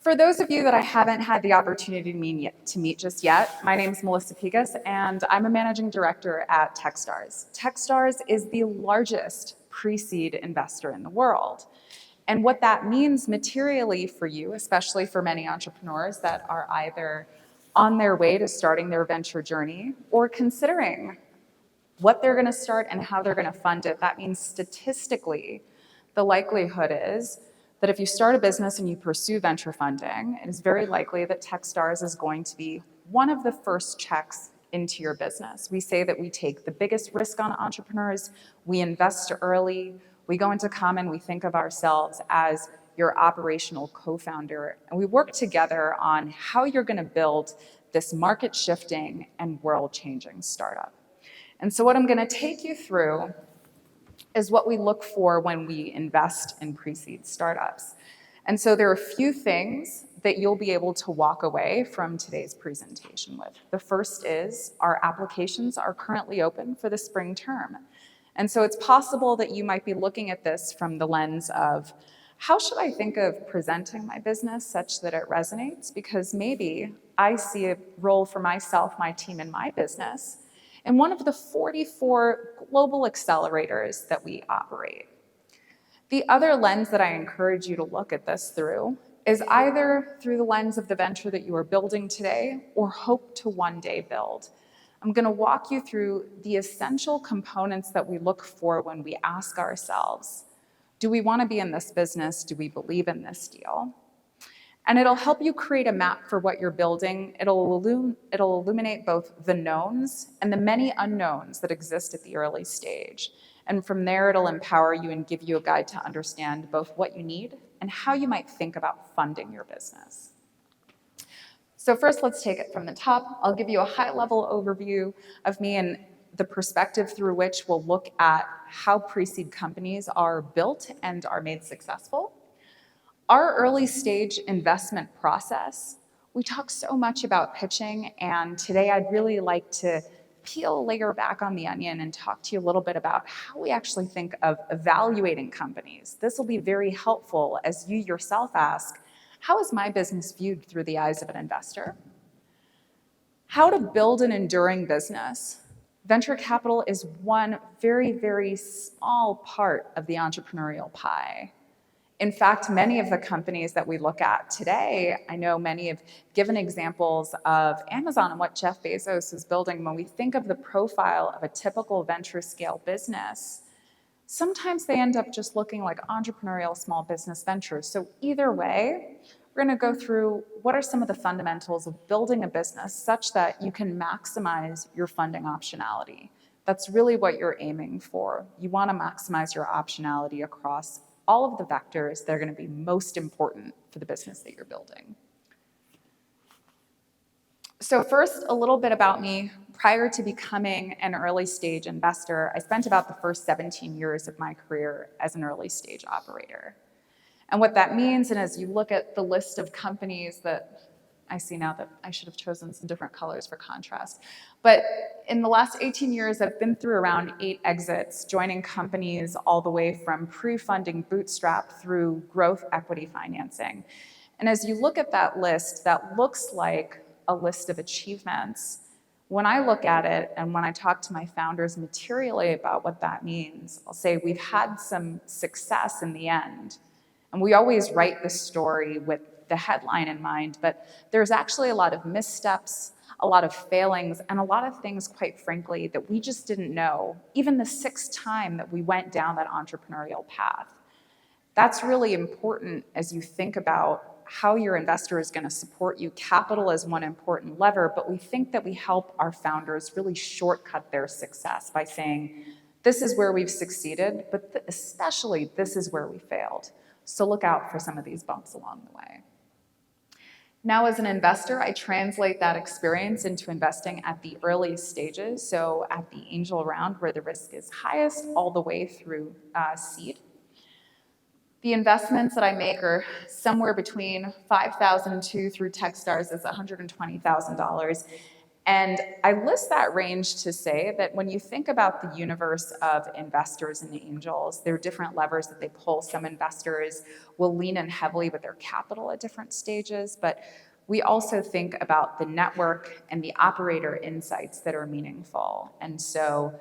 For those of you that I haven't had the opportunity to meet just yet, my name is Melissa Pegus, and I'm a managing director at Techstars. Techstars is the largest pre-seed investor in the world. And what that means materially for you, especially for many entrepreneurs that are either on their way to starting their venture journey or considering what they're going to start and how they're going to fund it, that means statistically, the likelihood is that if you start a business and you pursue venture funding, it is very likely that Techstars is going to be one of the first checks into your business. We say that we take the biggest risk on entrepreneurs, we invest early, we go into common, we think of ourselves as your operational co-founder, and we work together on how you're going to build this market-shifting and world-changing startup. And so what I'm going to take you through is what we look for when we invest in pre-seed startups. And so there are a few things that you'll be able to walk away from today's presentation with. The first is our applications are currently open for the spring term. And so it's possible that you might be looking at this from the lens of, how should I think of presenting my business such that it resonates? Because maybe I see a role for myself, my team, and my business in one of the 44 global accelerators that we operate. The other lens that I encourage you to look at this through is either through the lens of the venture that you are building today or hope to one day build. I'm going to walk you through the essential components that we look for when we ask ourselves, do we want to be in this business? Do we believe in this deal? And it'll help you create a map for what you're building. It'll illuminate both the knowns and the many unknowns that exist at the early stage. And from there, it'll empower you and give you a guide to understand both what you need and how you might think about funding your business. So first, let's take it from the top. I'll give you a high-level overview of me and the perspective through which we'll look at how pre-seed companies are built and are made successful. Our early stage investment process, we talk so much about pitching, and today I'd really like to peel a layer back on the onion and talk to you a little bit about how we actually think of evaluating companies. This will be very helpful as you yourself ask, how is my business viewed through the eyes of an investor? How to build an enduring business. Venture capital is one very, very small part of the entrepreneurial pie. In fact, many of the companies that we look at today, I know many have given examples of Amazon and what Jeff Bezos is building. When we think of the profile of a typical venture scale business, sometimes they end up just looking like entrepreneurial small business ventures. So either way, we're going to go through what are some of the fundamentals of building a business such that you can maximize your funding optionality. That's really what you're aiming for. You want to maximize your optionality across all of the vectors that are going to be most important for the business that you're building. So first, a little bit about me. Prior to becoming an early stage investor, I spent about the first 17 years of my career as an early stage operator. And what that means, and as you look at the list of companies that I see now that I should have chosen some different colors for contrast. But in the last 18 years, I've been through around 8 exits, joining companies all the way from pre-funding bootstrap through growth equity financing. And as you look at that list, that looks like a list of achievements. When I look at it and when I talk to my founders materially about what that means, I'll say we've had some success in the end. And we always write the story with the headline in mind, but there's actually a lot of missteps, a lot of failings, and a lot of things, quite frankly, that we just didn't know, even the 6th time that we went down that entrepreneurial path. That's really important as you think about how your investor is going to support you. Capital is one important lever, but we think that we help our founders really shortcut their success by saying, this is where we've succeeded, but especially this is where we failed. So look out for some of these bumps along the way. Now, as an investor, I translate that experience into investing at the early stages, so at the angel round where the risk is highest, all the way through seed. The investments that I make are somewhere between $5,000 through Techstars is $120,000. And I list that range to say that when you think about the universe of investors and angels, there are different levers that they pull. Some investors will lean in heavily with their capital at different stages, but we also think about the network and the operator insights that are meaningful. And so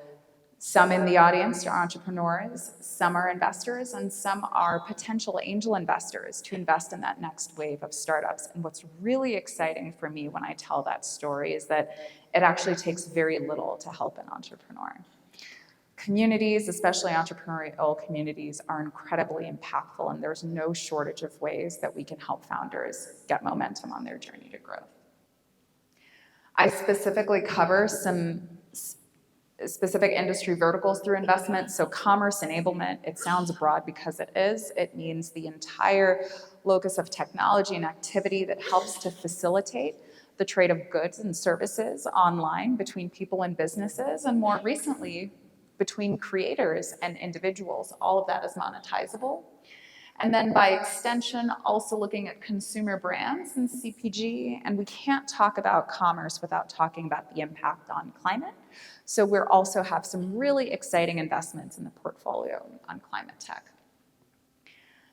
some in the audience are entrepreneurs, some are investors, and some are potential angel investors to invest in that next wave of startups. And what's really exciting for me when I tell that story is that it actually takes very little to help an entrepreneur. Communities, especially entrepreneurial communities, are incredibly impactful, and there's no shortage of ways that we can help founders get momentum on their journey to growth. I specifically cover some specific industry verticals through investment. So commerce enablement, it sounds broad because it is. It means the entire locus of technology and activity that helps to facilitate the trade of goods and services online between people and businesses, and more recently, between creators and individuals. All of that is monetizable. And then by extension, also looking at consumer brands and CPG, and we can't talk about commerce without talking about the impact on climate. So we also have some really exciting investments in the portfolio on climate tech.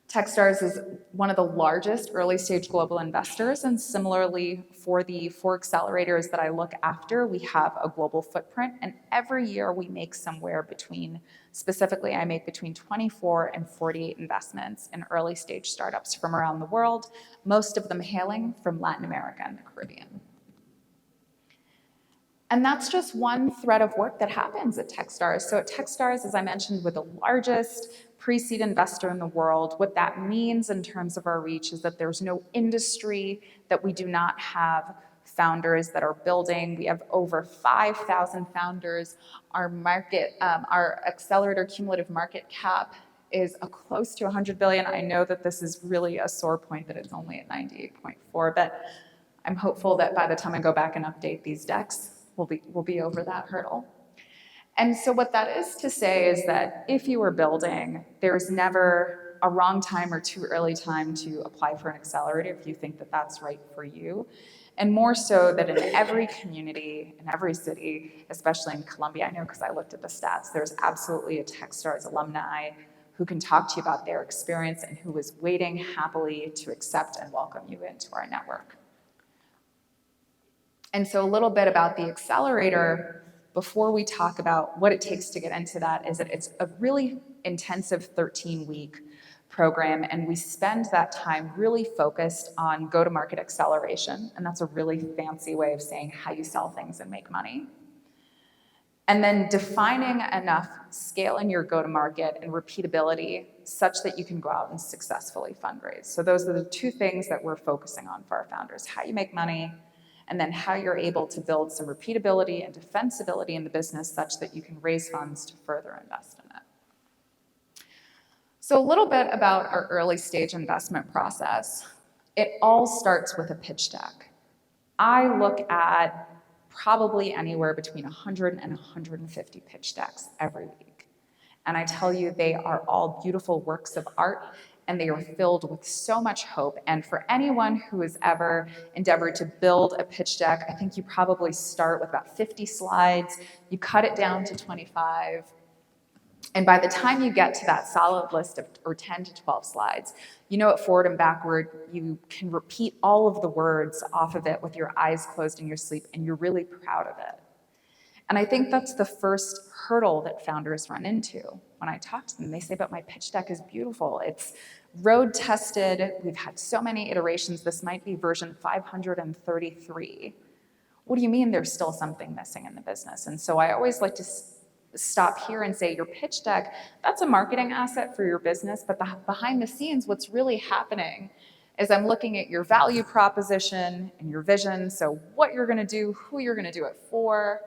Techstars is one of the largest early stage global investors, and similarly for the four accelerators that I look after, we have a global footprint, and every year we make somewhere between, specifically I make between 24 and 48 investments in early stage startups from around the world, most of them hailing from Latin America and the Caribbean. And that's just one thread of work that happens at Techstars. So at Techstars, as I mentioned, we're the largest pre-seed investor in the world. What that means in terms of our reach is that there's no industry that we do not have founders that are building. We have over 5,000 founders. Our market, our accelerator cumulative market cap is close to 100 billion. I know that this is really a sore point that it's only at 98.4, but I'm hopeful that by the time I go back and update these decks, we'll be over that hurdle. And so what that is to say is that if you are building, there's never a wrong time or too early time to apply for an accelerator if you think that that's right for you. And more so that in every community, in every city, especially in Colombia, I know because I looked at the stats, there's absolutely a Techstars alumni who can talk to you about their experience and who is waiting happily to accept and welcome you into our network. And so a little bit about the accelerator before we talk about what it takes to get into that is that it's a really intensive 13-week program, and we spend that time really focused on go-to-market acceleration, and that's a really fancy way of saying how you sell things and make money. And then defining enough scale in your go-to-market and repeatability such that you can go out and successfully fundraise. So those are the two things that we're focusing on for our founders: how you make money, and then how you're able to build some repeatability and defensibility in the business such that you can raise funds to further invest in it. So a little bit about our early stage investment process. It all starts with a pitch deck. I look at probably anywhere between 100 and 150 pitch decks every week. And I tell you, they are all beautiful works of art, and they are filled with so much hope. And for anyone who has ever endeavored to build a pitch deck, I think you probably start with about 50 slides, you cut it down to 25, and by the time you get to that solid list of or 10 to 12 slides, you know it forward and backward, you can repeat all of the words off of it with your eyes closed in your sleep, and you're really proud of it. And I think that's the first hurdle that founders run into. When I talk to them, they say, but my pitch deck is beautiful. It's road tested. We've had so many iterations. This might be version 533. What do you mean there's still something missing in the business? And so I always like to stop here and say your pitch deck, that's a marketing asset for your business, but behind the scenes, what's really happening is I'm looking at your value proposition and your vision. So what you're gonna do, who you're gonna do it for,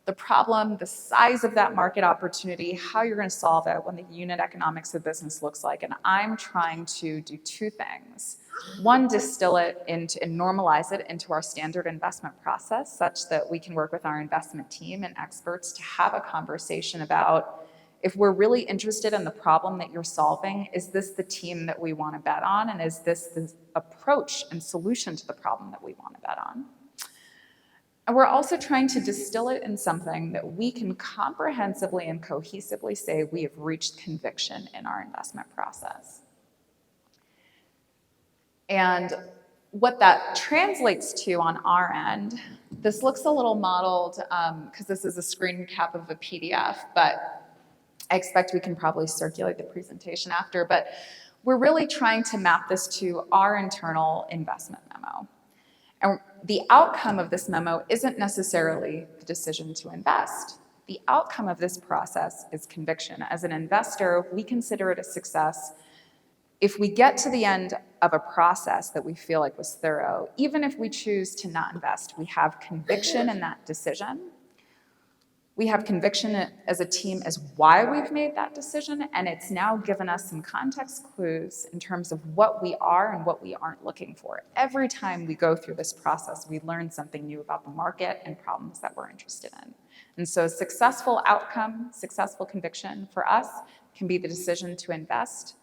the problem, the size of that market opportunity, how you're going to solve it, what the unit economics of business looks like. And I'm trying to do two things. One, distill it into and normalize it into our standard investment process such that we can work with our investment team and experts to have a conversation about, if we're really interested in the problem that you're solving, is this the team that we want to bet on? And is this the approach and solution to the problem that we want to bet on? And we're also trying to distill it in something that we can comprehensively and cohesively say we have reached conviction in our investment process. And what that translates to on our end, this looks a little modeled because this is a screen cap of a PDF, but I expect we can probably circulate the presentation after, but we're really trying to map this to our internal investment memo. And the outcome of this memo isn't necessarily the decision to invest. The outcome of this process is conviction. As an investor, we consider it a success if we get to the end of a process that we feel like was thorough. Even if we choose to not invest, we have conviction in that decision. We have conviction as a team as why we've made that decision, and it's now given us some context clues in terms of what we are and what we aren't looking for. Every time we go through this process, we learn something new about the market and problems that we're interested in. And so successful outcome, successful conviction for us can be the decision to invest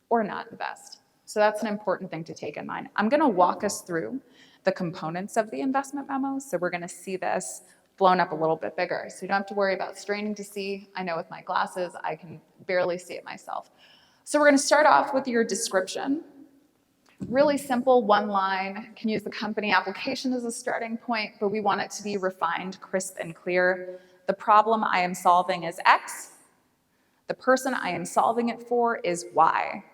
or not invest. So that's an important thing to take in mind. I'm gonna walk us through the components of the investment memo, so we're gonna see this blown up a little bit bigger. So you don't have to worry about straining to see. I know with my glasses, I can barely see it myself. So we're gonna start off with your description. Really simple, one line. Can use the company application as a starting point, but we want it to be refined, crisp, and clear. The problem I am solving is X. The person I am solving it for is Y.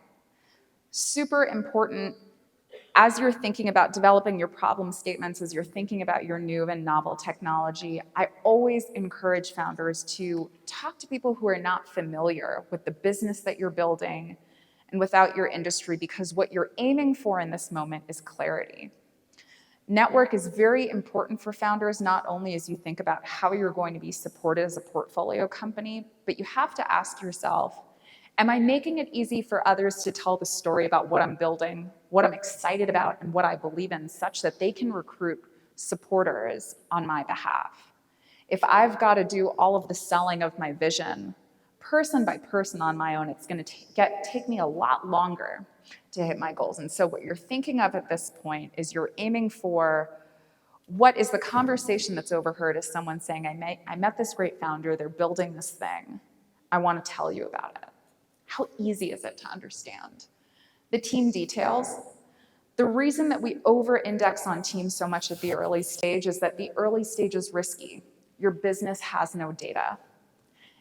Super important as you're thinking about developing your problem statements, as you're thinking about your new and novel technology. I always encourage founders to talk to people who are not familiar with the business that you're building and without your industry, because what you're aiming for in this moment is clarity. Network is very important for founders, not only as you think about how you're going to be supported as a portfolio company, but you have to ask yourself, am I making it easy for others to tell the story about what I'm building, what I'm excited about, and what I believe in, such that they can recruit supporters on my behalf? If I've got to do all of the selling of my vision, person by person on my own, it's going to take me a lot longer to hit my goals. And so what you're thinking of at this point is you're aiming for what is the conversation that's overheard as someone saying, I met this great founder, they're building this thing, I want to tell you about it. How easy is it to understand? The team details. The reason that we over-index on teams so much at the early stage is that the early stage is risky. Your business has no data.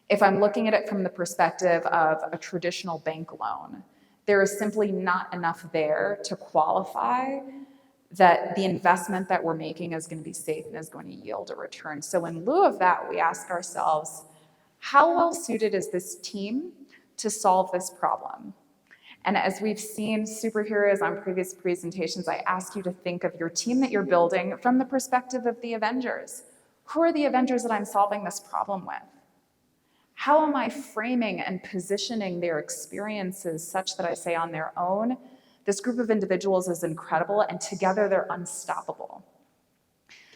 If I'm looking at it from the perspective of a traditional bank loan, there is simply not enough there to qualify that the investment that we're making is going to be safe and is going to yield a return. So in lieu of that, we ask ourselves, how well suited is this team to solve this problem? And as we've seen superheroes on previous presentations, I ask you to think of your team that you're building from the perspective of the Avengers. Who are the Avengers that I'm solving this problem with? How am I framing and positioning their experiences such that I say on their own, this group of individuals is incredible and together they're unstoppable?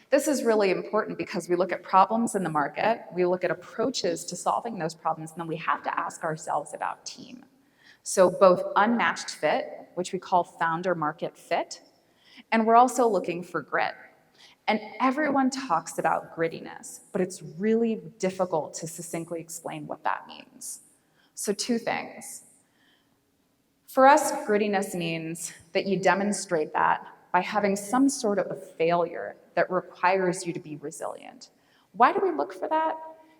This is really important because we look at problems in the market, we look at approaches to solving those problems, and then we have to ask ourselves about team. So both unmatched fit, which we call founder market fit, and we're also looking for grit. And everyone talks about grittiness, but it's really difficult to succinctly explain what that means. So two things. For us, grittiness means that you demonstrate that by having some sort of a failure that requires you to be resilient. Why do we look for that?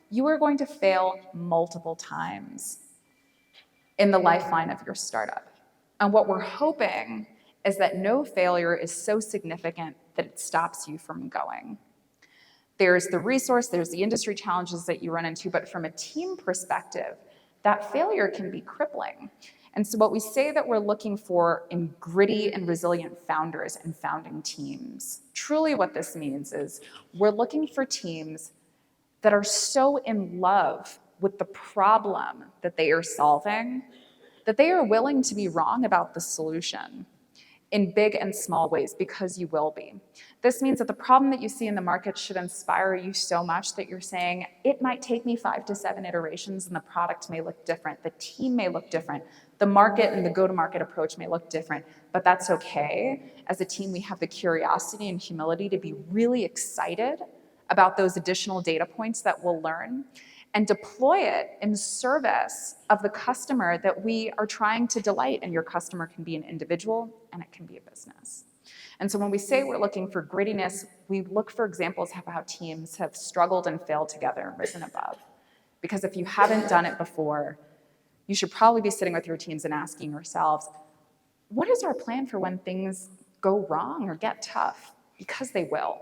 You are going to fail multiple times in the lifeline of your startup. And what we're hoping is that no failure is so significant that it stops you from going. There's the resource, there's the industry challenges that you run into, but from a team perspective, that failure can be crippling. And so what we say that we're looking for in gritty and resilient founders and founding teams, truly what this means is we're looking for teams that are so in love with the problem that they are solving that they are willing to be wrong about the solution in big and small ways, because you will be. This means that the problem that you see in the market should inspire you so much that you're saying, it might take me 5 to 7 iterations and the product may look different, the team may look different, the market and the go-to-market approach may look different, but that's okay. As a team, we have the curiosity and humility to be really excited about those additional data points that we'll learn and deploy it in service of the customer that we are trying to delight. And your customer can be an individual and it can be a business. And so when we say we're looking for grittiness, we look for examples of how teams have struggled and failed together and risen above. Because if you haven't done it before, you should probably be sitting with your teams and asking yourselves, what is our plan for when things go wrong or get tough? Because they will.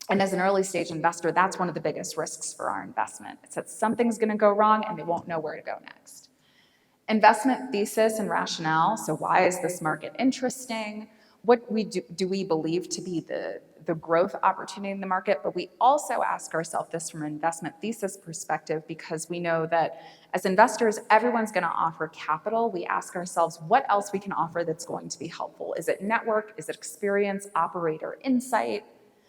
And as an early stage investor, that's one of the biggest risks for our investment. It's that something's going to go wrong and they won't know where to go next. Investment thesis and rationale. So why is this market interesting? What do we believe to be the growth opportunity in the market? But we also ask ourselves this from an investment thesis perspective because we know that as investors, everyone's going to offer capital. We ask ourselves what else we can offer that's going to be helpful. Is it network? Is it experience, operator insight?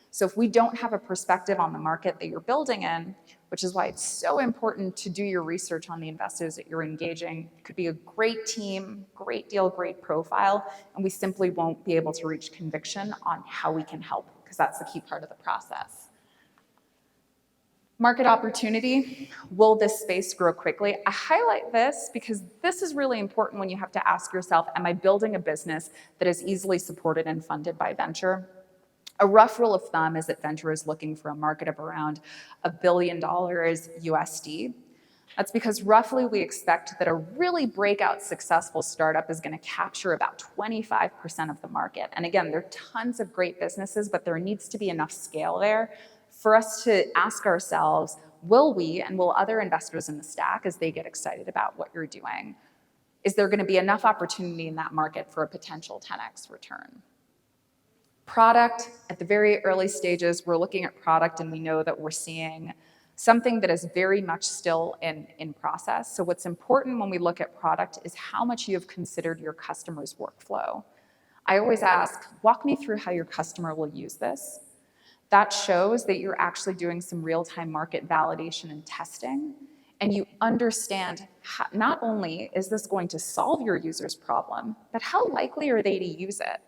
So if we don't have a perspective on the market that you're building in, which is why it's so important to do your research on the investors that you're engaging. It could be a great team, great deal, great profile, and we simply won't be able to reach conviction on how we can help, because that's the key part of the process. Market opportunity. Will this space grow quickly? I highlight this because this is really important when you have to ask yourself, am I building a business that is easily supported and funded by venture? A rough rule of thumb is that venture is looking for a market of around $1 billion USD. That's because roughly we expect that a really breakout successful startup is going to capture about 25% of the market. And again, there are tons of great businesses, but there needs to be enough scale there for us to ask ourselves, will we and will other investors in the stack, as they get excited about what you're doing, is there going to be enough opportunity in that market for a potential 10x return? Product, at the very early stages, we're looking at product and we know that we're seeing something that is very much still in process. So what's important when we look at product is how much you have considered your customer's workflow. I always ask, walk me through how your customer will use this. That shows that you're actually doing some real-time market validation and testing, and you understand how, not only is this going to solve your user's problem, but how likely are they to use it?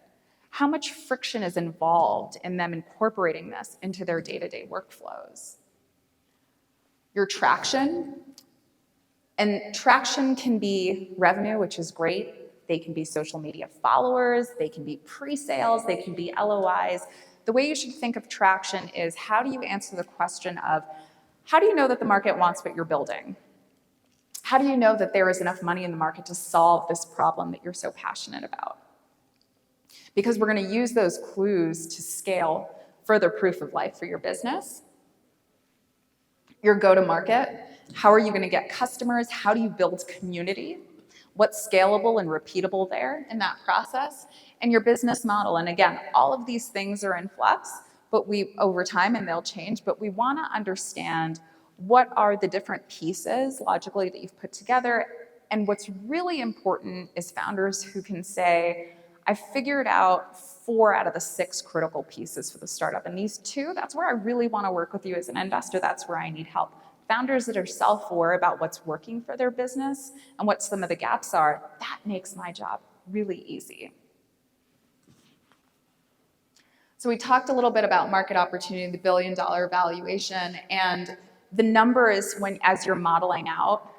How much friction is involved in them incorporating this into their day-to-day workflows? Your traction, and traction can be revenue, which is great. They can be social media followers, they can be pre-sales, they can be LOIs. The way you should think of traction is how do you answer the question of, how do you know that the market wants what you're building? How do you know that there is enough money in the market to solve this problem that you're so passionate about? Because we're going to use those clues to scale further proof of life for your business. Your go-to-market, how are you going to get customers? How do you build community? What's scalable and repeatable there in that process? And your business model. And again, all of these things are in flux, but over time, and they'll change, but we want to understand what are the different pieces logically that you've put together. And what's really important is founders who can say, I figured out 4 out of the 6 critical pieces for the startup. And these 2, that's where I really want to work with you as an investor. That's where I need help. Founders that are self-aware about what's working for their business and what some of the gaps are, that makes my job really easy. So we talked a little bit about market opportunity, the $1 billion valuation, and the number is as you're modeling out,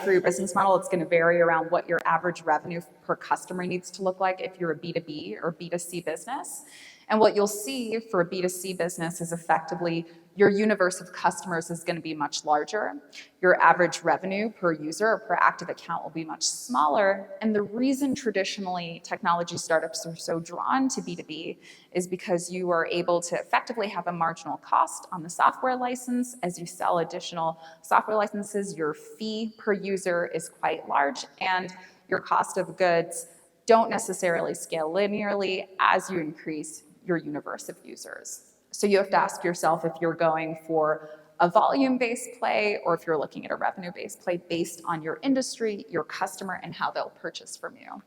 for your business model, it's going to vary around what your average revenue per customer needs to look like if you're a B2B or B2C business. And what you'll see for a B2C business is effectively your universe of customers is going to be much larger. Your average revenue per user or per active account will be much smaller. And the reason traditionally technology startups are so drawn to B2B is because you are able to effectively have a marginal cost on the software license. As you sell additional software licenses, your fee per user is quite large, and your cost of goods don't necessarily scale linearly as you increase your universe of users. So you have to ask yourself if you're going for a volume-based play or if you're looking at a revenue-based play based on your industry, your customer, and how they'll purchase from you.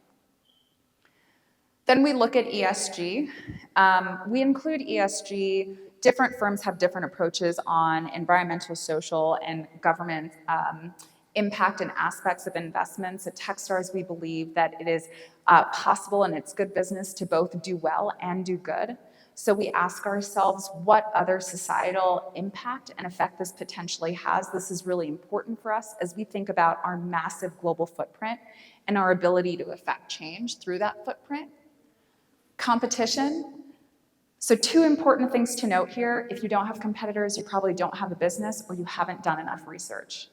Then we look at ESG. We include ESG. Different firms have different approaches on environmental, social, and government impact and aspects of investments. At Techstars, we believe that it is possible and it's good business to both do well and do good. So we ask ourselves what other societal impact and effect this potentially has. This is really important for us as we think about our massive global footprint and our ability to affect change through that footprint. Competition. So 2 important things to note here. If you don't have competitors, you probably don't have a business or you haven't done enough research.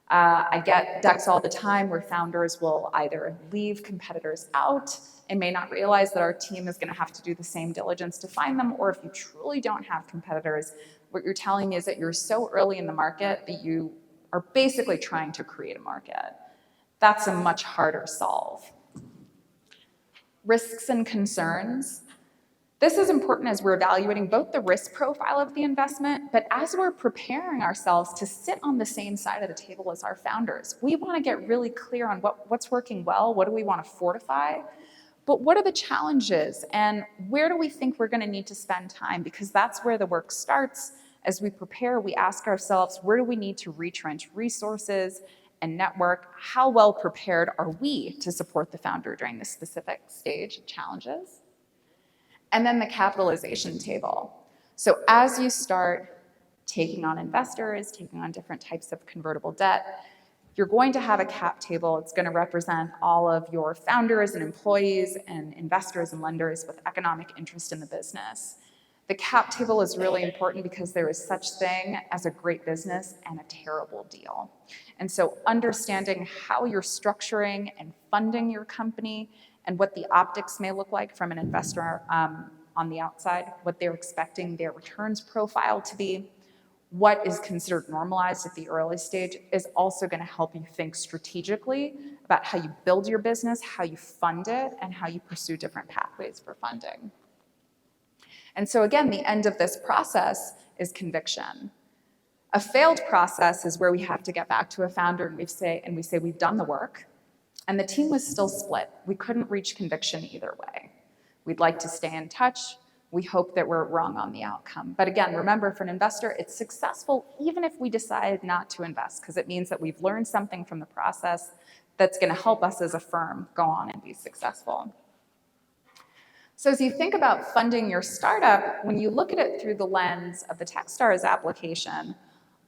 I get decks all the time where founders will either leave competitors out and may not realize that our team is going to have to do the same diligence to find them, or if you truly don't have competitors, what you're telling me is that you're so early in the market that you are basically trying to create a market. That's a much harder solve. Risks and concerns. This is important as we're evaluating both the risk profile of the investment, but as we're preparing ourselves to sit on the same side of the table as our founders. We want to get really clear on what's working well, what do we want to fortify, but what are the challenges and where do we think we're going to need to spend time? Because that's where the work starts. As we prepare, we ask ourselves, where do we need to retrench resources and network? How well prepared are we to support the founder during this specific stage of challenges? And then the capitalization table. So as you start taking on investors, taking on different types of convertible debt, you're going to have a cap table. It's going to represent all of your founders and employees and investors and lenders with economic interest in the business. The cap table is really important because there is such thing as a great business and a terrible deal. And so understanding how you're structuring and funding your company and what the optics may look like from an investor on the outside, what they're expecting their returns profile to be, what is considered normalized at the early stage is also going to help you think strategically about how you build your business, how you fund it, and how you pursue different pathways for funding. And so again, the end of this process is conviction. A failed process is where we have to get back to a founder and we say we've done the work, and the team was still split. We couldn't reach conviction either way. We'd like to stay in touch. We hope that we're wrong on the outcome. But again, remember, for an investor, it's successful even if we decide not to invest, because it means that we've learned something from the process that's going to help us as a firm go on and be successful. So as you think about funding your startup, when you look at it through the lens of the Techstars application,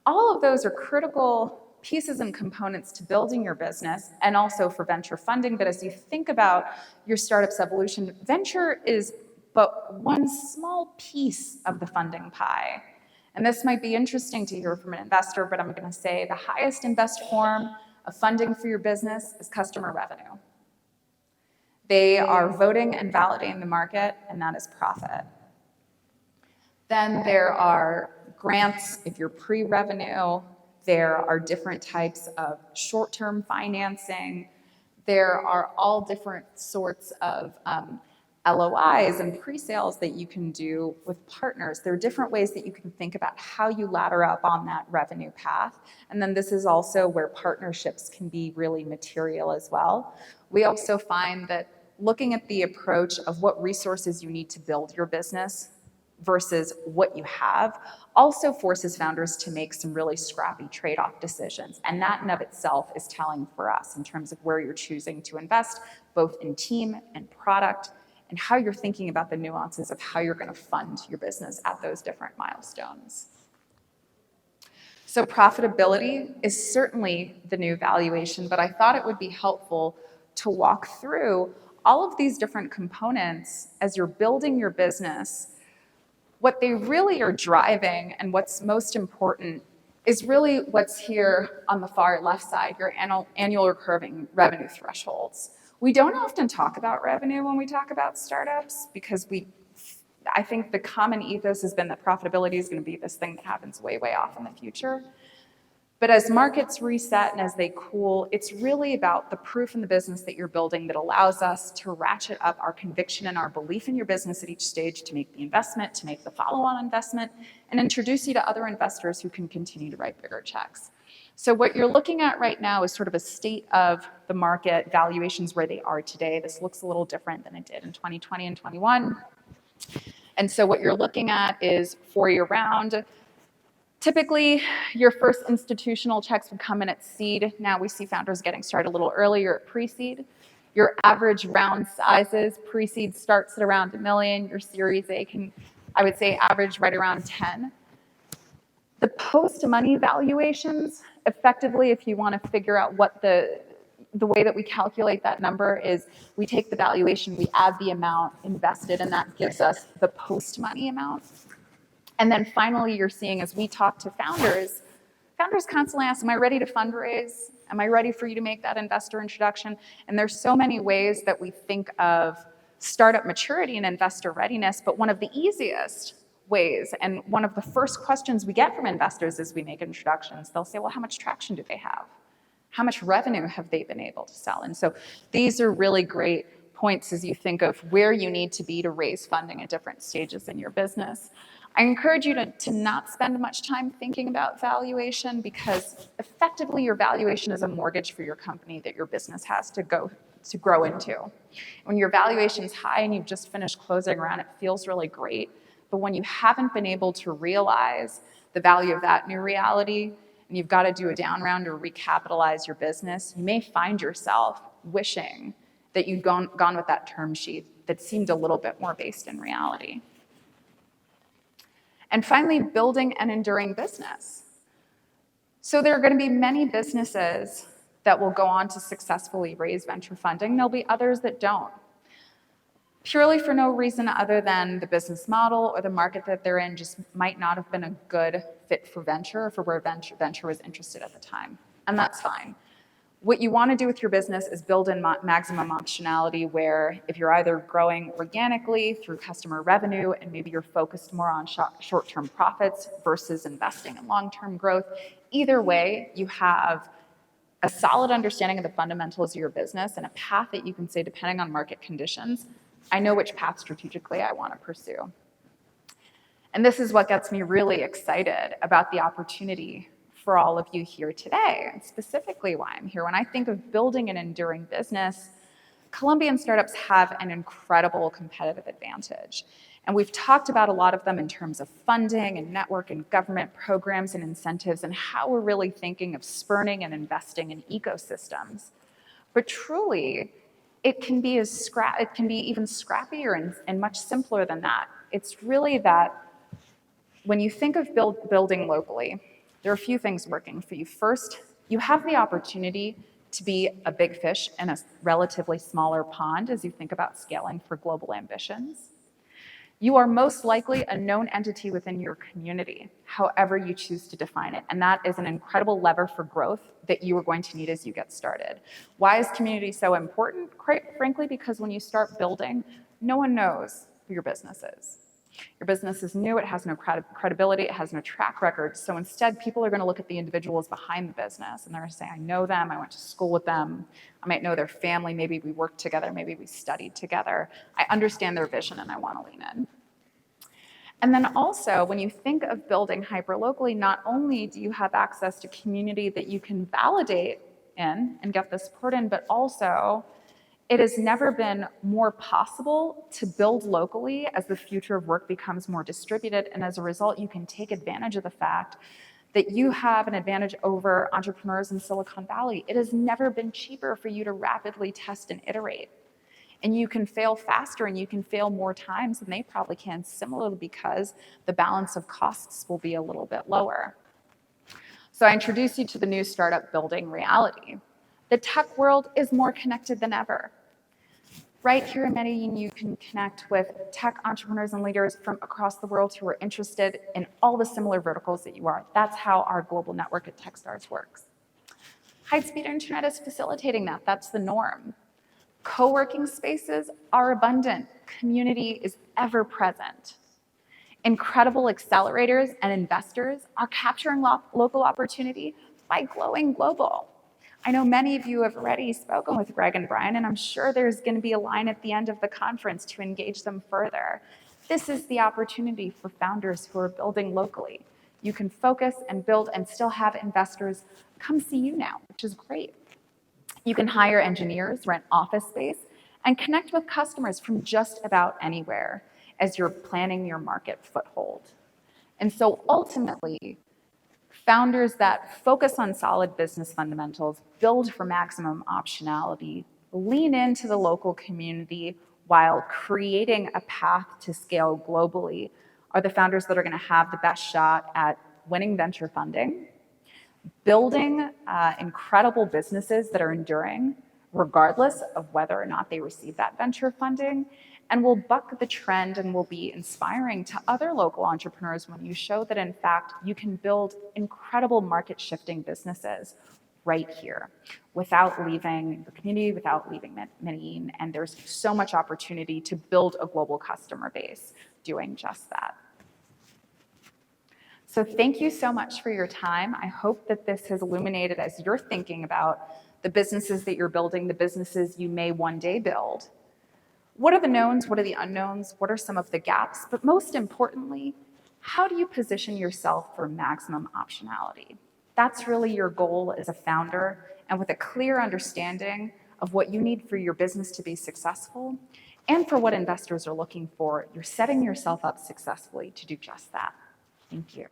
all of those are critical pieces and components to building your business and also for venture funding. But as you think about your startup's evolution, venture is but one small piece of the funding pie. And this might be interesting to hear from an investor, but I'm going to say the highest and best form of funding for your business is customer revenue. They are voting and validating the market, and that is profit. Then there are grants if you're pre-revenue. There are different types of short-term financing. There are all different sorts of LOIs and pre-sales that you can do with partners. There are different ways that you can think about how you ladder up on that revenue path. And then this is also where partnerships can be really material as well. We also find that looking at the approach of what resources you need to build your business versus what you have also forces founders to make some really scrappy trade-off decisions. And that in of itself is telling for us in terms of where you're choosing to invest, both in team and product, and how you're thinking about the nuances of how you're going to fund your business at those different milestones. So profitability is certainly the new valuation, but I thought it would be helpful to walk through all of these different components as you're building your business. What they really are driving and what's most important is really what's here on the far left side, your annual recurring revenue thresholds. We don't often talk about revenue when we talk about startups because I think the common ethos has been that profitability is going to be this thing that happens way, way off in the future. But as markets reset and as they cool, it's really about the proof in the business that you're building that allows us to ratchet up our conviction and our belief in your business at each stage to make the investment, to make the follow-on investment, and introduce you to other investors who can continue to write bigger checks. So what you're looking at right now is sort of a state of the market valuations where they are today. This looks a little different than it did in 2020 and 21. And so what you're looking at is 4-year round, Typically, your first institutional checks would come in at seed. Now we see founders getting started a little earlier at pre-seed. Your average round sizes, pre-seed starts at around $1 million. Your Series A can, I would say, average right around 10. The post-money valuations, effectively, if you want to figure out what the way that we calculate that number is, we take the valuation, we add the amount invested, and that gives us the post-money amount. And then finally, you're seeing, as we talk to founders constantly ask, am I ready to fundraise? Am I ready for you to make that investor introduction? And there's so many ways that we think of startup maturity and investor readiness, but one of the easiest ways, and one of the first questions we get from investors as we make introductions, they'll say, well, how much traction do they have? How much revenue have they been able to sell? And so these are really great points as you think of where you need to be to raise funding at different stages in your business. I encourage you to not spend much time thinking about valuation, because effectively your valuation is a mortgage for your company that your business has to grow into. When your valuation's high and you've just finished closing around, it feels really great. But when you haven't been able to realize the value of that new reality, and you've got to do a down round or recapitalize your business, you may find yourself wishing that you'd gone with that term sheet that seemed a little bit more based in reality. And finally, building an enduring business. So there are going to be many businesses that will go on to successfully raise venture funding. There'll be others that don't, purely for no reason other than the business model or the market that they're in just might not have been a good fit for venture or for where venture was interested at the time. And that's fine. What you want to do with your business is build in maximum optionality, where if you're either growing organically through customer revenue and maybe you're focused more on short-term profits versus investing in long-term growth, either way, you have a solid understanding of the fundamentals of your business and a path that you can say, depending on market conditions, I know which path strategically I want to pursue. And this is what gets me really excited about the opportunity for all of you here today, and specifically why I'm here. When I think of building an enduring business, Colombian startups have an incredible competitive advantage. And we've talked about a lot of them in terms of funding and network and government programs and incentives and how we're really thinking of spurning and investing in ecosystems. But truly, it can be even scrappier and much simpler than that. It's really that when you think of building locally, there are a few things working for you. First, you have the opportunity to be a big fish in a relatively smaller pond as you think about scaling for global ambitions. You are most likely a known entity within your community, however you choose to define it. And that is an incredible lever for growth that you are going to need as you get started. Why is community so important? Quite frankly, because when you start building, no one knows who your business is. Your business is new, it has no credibility, it has no track record. So instead, people are going to look at the individuals behind the business and they're going to say, I know them, I went to school with them, I might know their family, maybe we worked together, maybe we studied together. I understand their vision and I want to lean in. And then also, when you think of building hyperlocally, not only do you have access to community that you can validate in and get the support in, but also it has never been more possible to build locally as the future of work becomes more distributed. And as a result, you can take advantage of the fact that you have an advantage over entrepreneurs in Silicon Valley. It has never been cheaper for you to rapidly test and iterate. And you can fail faster and you can fail more times than they probably can, similarly because the balance of costs will be a little bit lower. So I introduce you to the new startup building reality. The tech world is more connected than ever. Right here in Medellin, you can connect with tech entrepreneurs and leaders from across the world who are interested in all the similar verticals that you are. That's how our global network at Techstars works. High-speed internet is facilitating that. That's the norm. Co-working spaces are abundant. Community is ever present. Incredible accelerators and investors are capturing local opportunity by going global. I know many of you have already spoken with Greg and Brian, and I'm sure there's going to be a line at the end of the conference to engage them further. This is the opportunity for founders who are building locally. You can focus and build and still have investors come see you now, which is great. You can hire engineers, rent office space, and connect with customers from just about anywhere as you're planning your market foothold. And so ultimately, Founders that focus on solid business fundamentals, build for maximum optionality, lean into the local community while creating a path to scale globally are the founders that are going to have the best shot at winning venture funding, building incredible businesses that are enduring regardless of whether or not they receive that venture funding, and will buck the trend and will be inspiring to other local entrepreneurs when you show that, in fact, you can build incredible market-shifting businesses right here without leaving the community, without leaving Medellin. And there's so much opportunity to build a global customer base doing just that. So thank you so much for your time. I hope that this has illuminated as you're thinking about the businesses that you're building, the businesses you may one day build. What are the knowns? What are the unknowns? What are some of the gaps? But most importantly, how do you position yourself for maximum optionality? That's really your goal as a founder, and with a clear understanding of what you need for your business to be successful and for what investors are looking for, you're setting yourself up successfully to do just that. Thank you.